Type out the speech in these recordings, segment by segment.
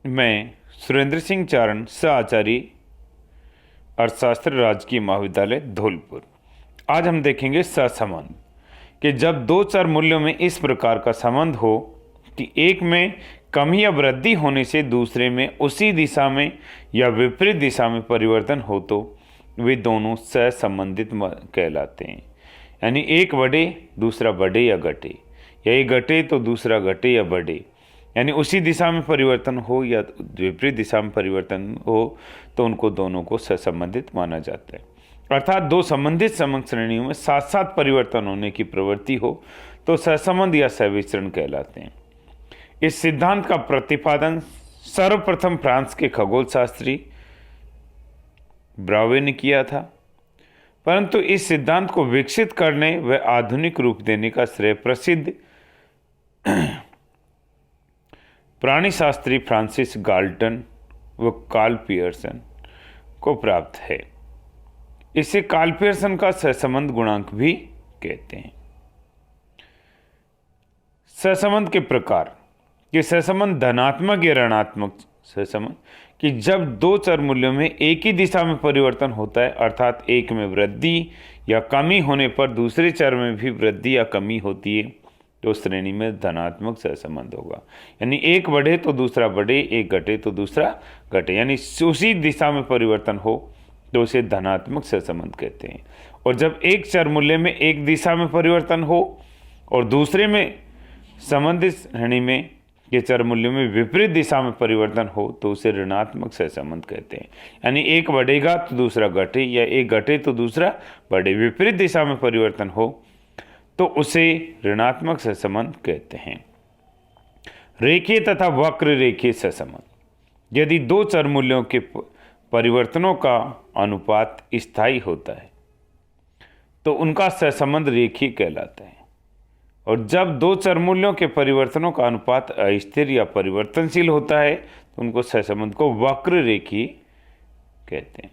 मैं सुरेंद्र सिंह चारण सहआचार्य अर्थशास्त्र राजकीय महाविद्यालय धौलपुर। आज हम देखेंगे सहसंबंध कि जब दो चर मूल्यों में इस प्रकार का संबंध हो कि एक में कमी या वृद्धि होने से दूसरे में उसी दिशा में या विपरीत दिशा में परिवर्तन हो तो वे दोनों सहसंबंधित कहलाते हैं। यानी एक बढ़े दूसरा बढ़े या घटे, या एक घटे तो दूसरा घटे या बढ़े, यानी उसी दिशा में परिवर्तन हो या विपरीत दिशा में परिवर्तन हो तो उनको दोनों को सहसंबंधित माना जाता है। अर्थात दो संबंधित समक श्रेणियों में साथ साथ परिवर्तन होने की प्रवृत्ति हो तो सहसंबंध या सहविचरण कहलाते हैं। इस सिद्धांत का प्रतिपादन सर्वप्रथम फ्रांस के खगोल शास्त्री ब्रावे ने किया था, परंतु इस सिद्धांत को विकसित करने व आधुनिक रूप देने का श्रेय प्रसिद्ध प्राणीशास्त्री फ्रांसिस गाल्टन व कार्ल पियर्सन को प्राप्त है। इसे कार्ल पियर्सन का सहसंबंध गुणांक भी कहते हैं। सहसंबंध के प्रकार कि सहसंबंध धनात्मक या ऋणात्मक सहसंबंध कि जब दो चर मूल्यों में एक ही दिशा में परिवर्तन होता है, अर्थात एक में वृद्धि या कमी होने पर दूसरे चर में भी वृद्धि या कमी होती है तो श्रेणी में धनात्मक सहसंबंध होगा। यानी एक बढ़े तो दूसरा बढ़े, एक घटे तो दूसरा घटे, यानी उसी दिशा में परिवर्तन हो तो उसे धनात्मक सहसंबंध कहते हैं। और जब एक चर मूल्य में एक दिशा में परिवर्तन हो और दूसरे में संबंधित श्रेणी में के चर मूल्यों में विपरीत दिशा में परिवर्तन हो तो उसे ऋणात्मक सहसंबंध कहते हैं। यानी एक बढ़ेगा तो दूसरा घटे, या एक घटे तो दूसरा बढ़े, विपरीत दिशा में परिवर्तन हो तो उसे ऋणात्मक सहसंबंध कहते हैं। रेखीय तथा वक्र रेखीय सहसंबंध यदि दो चर मूल्यों के परिवर्तनों का अनुपात स्थायी होता है तो उनका सहसंबंध रेखीय कहलाता है, और जब दो चर मूल्यों के परिवर्तनों का अनुपात अस्थिर या परिवर्तनशील होता है तो उनको सहसंबंध को वक्र रेखीय कहते हैं।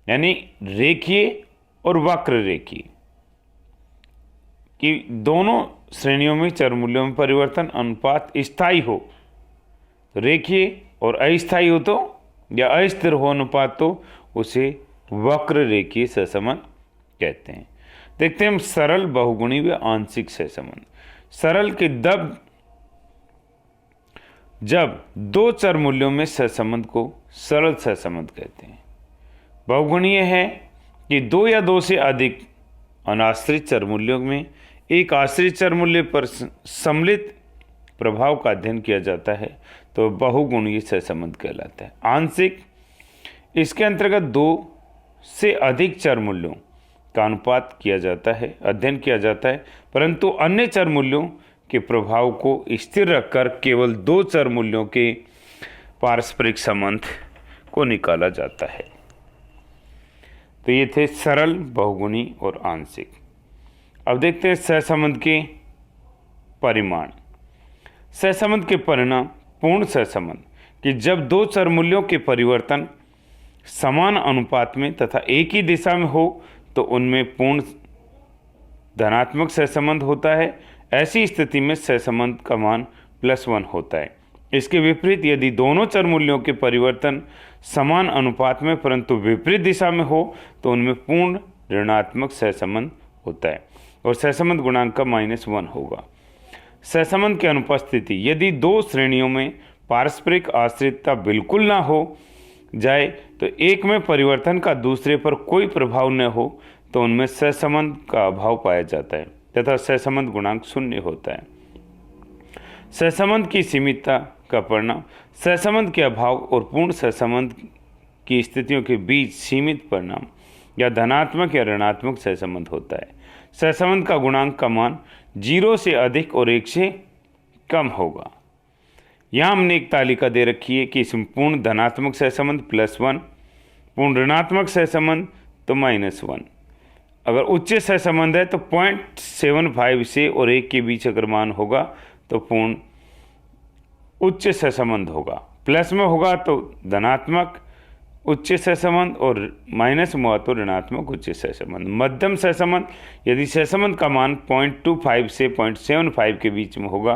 यानी रेखीय और वक्र रेखीय कि दोनों श्रेणियों में चर मूल्यों में परिवर्तन अनुपात स्थायी हो, रेखीय और अस्थायी हो तो या अस्थिर हो अनुपात तो उसे वक्र रेखीय सहसंबंध कहते हैं। देखते हैं हम सरल, बहुगुणी व आंशिक सहसंबंध। सरल के जब दो चर मूल्यों में सहसंबंध को सरल सहसंबंध कहते हैं। बहुगुणीय है कि दो या दो से अधिक अनाश्रित चर मूल्यों में एक आश्रित चर मूल्य पर सम्मिलित प्रभाव का अध्ययन किया जाता है तो बहुगुणीय सहसंबंध कहलाता है। आंशिक इसके अंतर्गत दो से अधिक चर मूल्यों का अनुपात किया जाता है, अध्ययन किया जाता है, परंतु अन्य चर मूल्यों के प्रभाव को स्थिर रखकर केवल दो चर मूल्यों के पारस्परिक संबंध को निकाला जाता है। तो ये थे सरल, बहुगुणी और आंशिक। अब देखते हैं सहसंबंध के परिमाण। सहसंबंध के परिणाम पूर्ण सहसंबंध कि जब दो चर मूल्यों के परिवर्तन समान अनुपात में तथा एक ही दिशा में हो तो उनमें पूर्ण धनात्मक सहसंबंध होता है। ऐसी स्थिति में सहसंबंध का मान +1 होता है। इसके विपरीत यदि दोनों चर मूल्यों के परिवर्तन समान अनुपात में परंतु विपरीत दिशा में हो तो उनमें पूर्ण ऋणात्मक सहसंबंध होता है और सहसंबंध गुणांक का -1 होगा। सहसंबंध की अनुपस्थिति यदि दो श्रेणियों में पारस्परिक आश्रितता बिल्कुल ना हो जाए तो एक में परिवर्तन का दूसरे पर कोई प्रभाव न हो तो उनमें सहसंबंध का अभाव पाया जाता है तथा सहसंबंध गुणांक 0 होता है। सहसंबंध की सीमितता का परिणाम सहसंबंध के अभाव और पूर्ण सहसंबंध की स्थितियों के बीच सीमित परिणाम या धनात्मक या ऋणात्मक सहसंबंध होता है। सहसंबंध का गुणांक का मान 0 से अधिक और 1 से कम होगा। यहाँ हमने एक तालिका दे रखी है कि इसमें पूर्ण धनात्मक सहसंबंध +1, पूर्ण ऋणात्मक सहसंबंध तो -1। अगर उच्च सहसंबंध है तो 0.75 से और 1 के बीच अगर मान होगा तो पूर्ण उच्च सहसंबंध होगा। प्लस में होगा तो धनात्मक उच्च सहसंबंध और माइनस में हुआ तो ऋणात्मक उच्च सहसंबंध। मध्यम सहसंबंध यदि सहसंबंध का मान 0.25 से 0.75 के बीच में होगा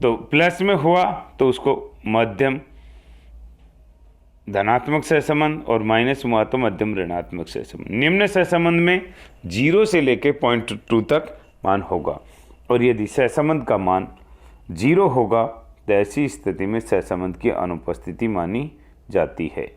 तो प्लस में हुआ तो उसको मध्यम धनात्मक सहसंबंध और माइनस हुआ तो मध्यम ऋणात्मक सहसंबंध। निम्न सहसंबंध में 0 से लेकर 0.2 तक मान होगा, और यदि सहसंबंध का मान 0 होगा तो ऐसी स्थिति में सहसंबंध की अनुपस्थिति मानी जाती है।